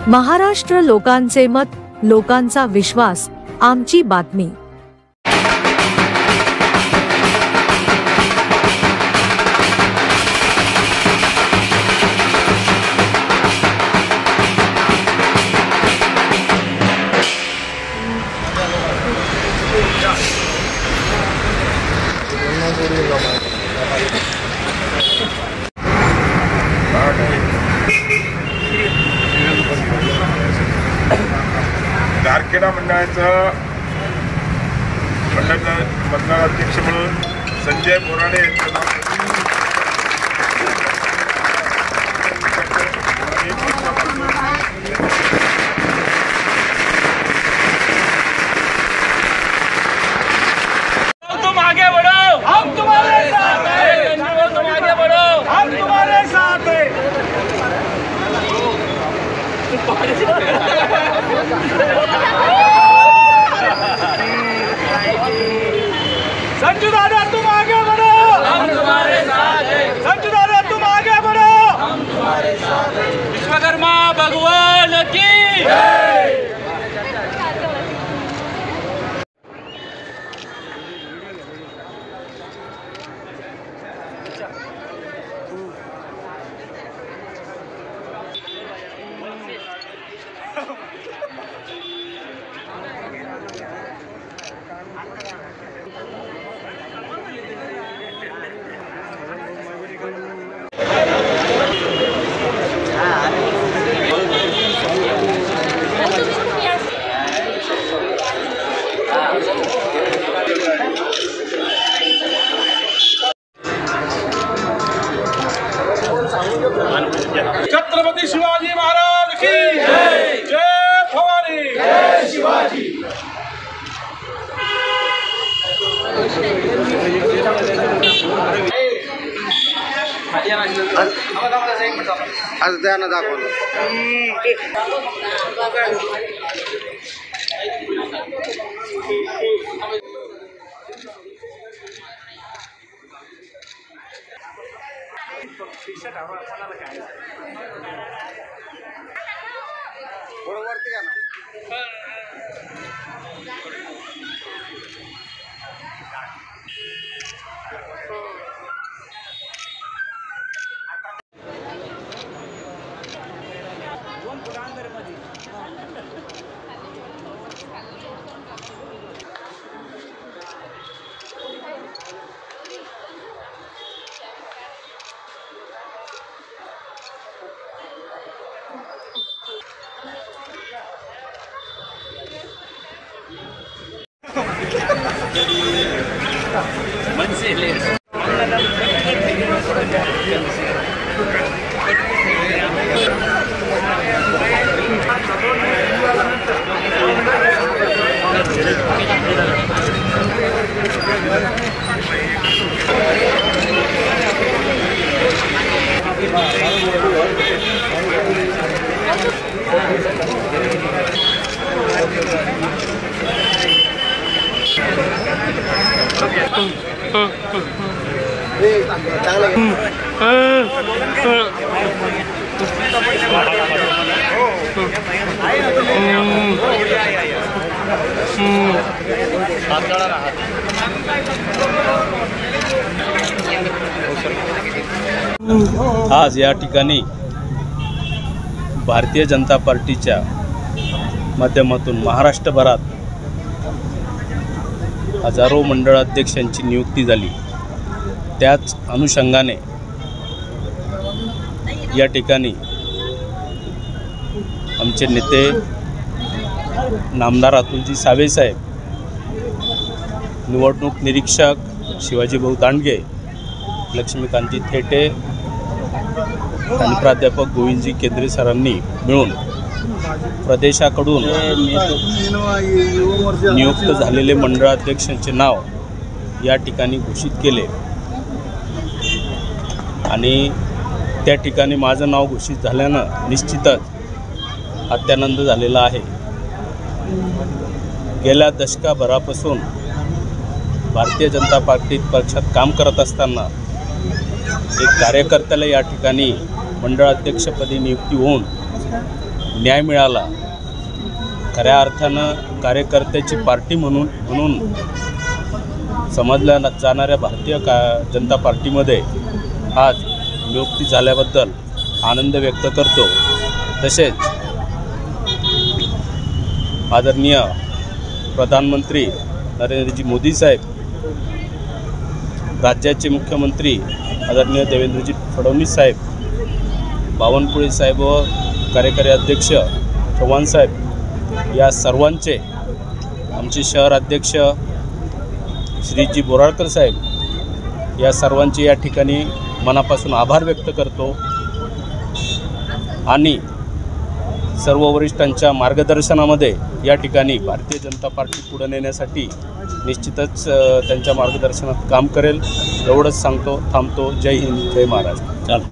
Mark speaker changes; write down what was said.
Speaker 1: महाराष्ट्र लोकांचे मत, लोकांचा विश्वास, आमची बातमी।
Speaker 2: धारखेडा मंडळाचं मंडळाध्यक्ष म्हणून संजय बोराडे यांचं नाव
Speaker 3: तुम आगे बढ़ो, हम तुम्हारे साथ हैं। तुम आगे बढ़ो, हम तुम्हारे साथ हैं। संजू दादा तुम आगे बढ़ो, हम तुम्हारे साथ हैं। संजू दादा तुम आगे बढ़ो, हम तुम्हारे साथ हैं। विश्वकर्मा भगवान की जय। छत्रपति शिवाजी महाराज की जय। जय भवानी, जय शिवाजी।
Speaker 4: आज द्या ना दाखवलं। बरोबरती का ना
Speaker 5: आज या ठिकाणी भारतीय जनता पार्टीच्या माध्यमातून महाराष्ट्रभरात हजारो मंडळाध्यक्षांची नियुक्ती झाली। त्याच अनुषंगाने या ठिकाणी आमचे नेते नामदार अतुलजी सावे साहेब, निवडणूक निरीक्षक शिवाजीभाऊ दांडगे, लक्ष्मीकांती थेटे आणि प्राध्यापक गोविंदजी केंद्रे सरांनी मिळून प्रदेशाकडून नियुक्त झालेले मंडळाध्यक्षांचे नाव या ठिकाणी घोषित केले आणि त्या ठिकाणी माझं नाव घोषित झाल्यानं निश्चितच अत्यानंद झालेला आहे। गेल्या दशकाभरापासून भारतीय जनता पार्टी पक्षात काम करत असताना एक कार्यकर्त्याला या ठिकाणी मंडळाध्यक्षपदी नियुक्ती होऊन न्याय मिळाला, खऱ्या अर्थानं कार्यकर्त्याची पार्टी म्हणून समजल्या जाणाऱ्या भारतीय जनता पार्टीमध्ये आज नियुक्ती झाल्याबद्दल आनंद व्यक्त करतो। तसेच आदरणीय प्रधानमंत्री नरेंद्रजी मोदी साहेब, राज्याचे मुख्यमंत्री आदरणीय देवेंद्रजी फडणवीस साहेब, बावनकुळे साहेब व कार्यकारी अध्यक्ष चव्हाण साहेब या सर्वांचे, आमचे शहर अध्यक्ष श्रीजी बोराळकर साहेब या सर्वांचे या ठिकाणी मनापासून आभार व्यक्त करतो आणि सर्व वरिष्ठांच्या मार्गदर्शनामध्ये या ठिकाणी भारतीय जनता पार्टी पुढे नेण्यासाठी निश्चितच त्यांच्या मार्गदर्शनात काम करेल एवढंच सांगतो, थांबतो। जय हिंद, जय महाराष्ट्र।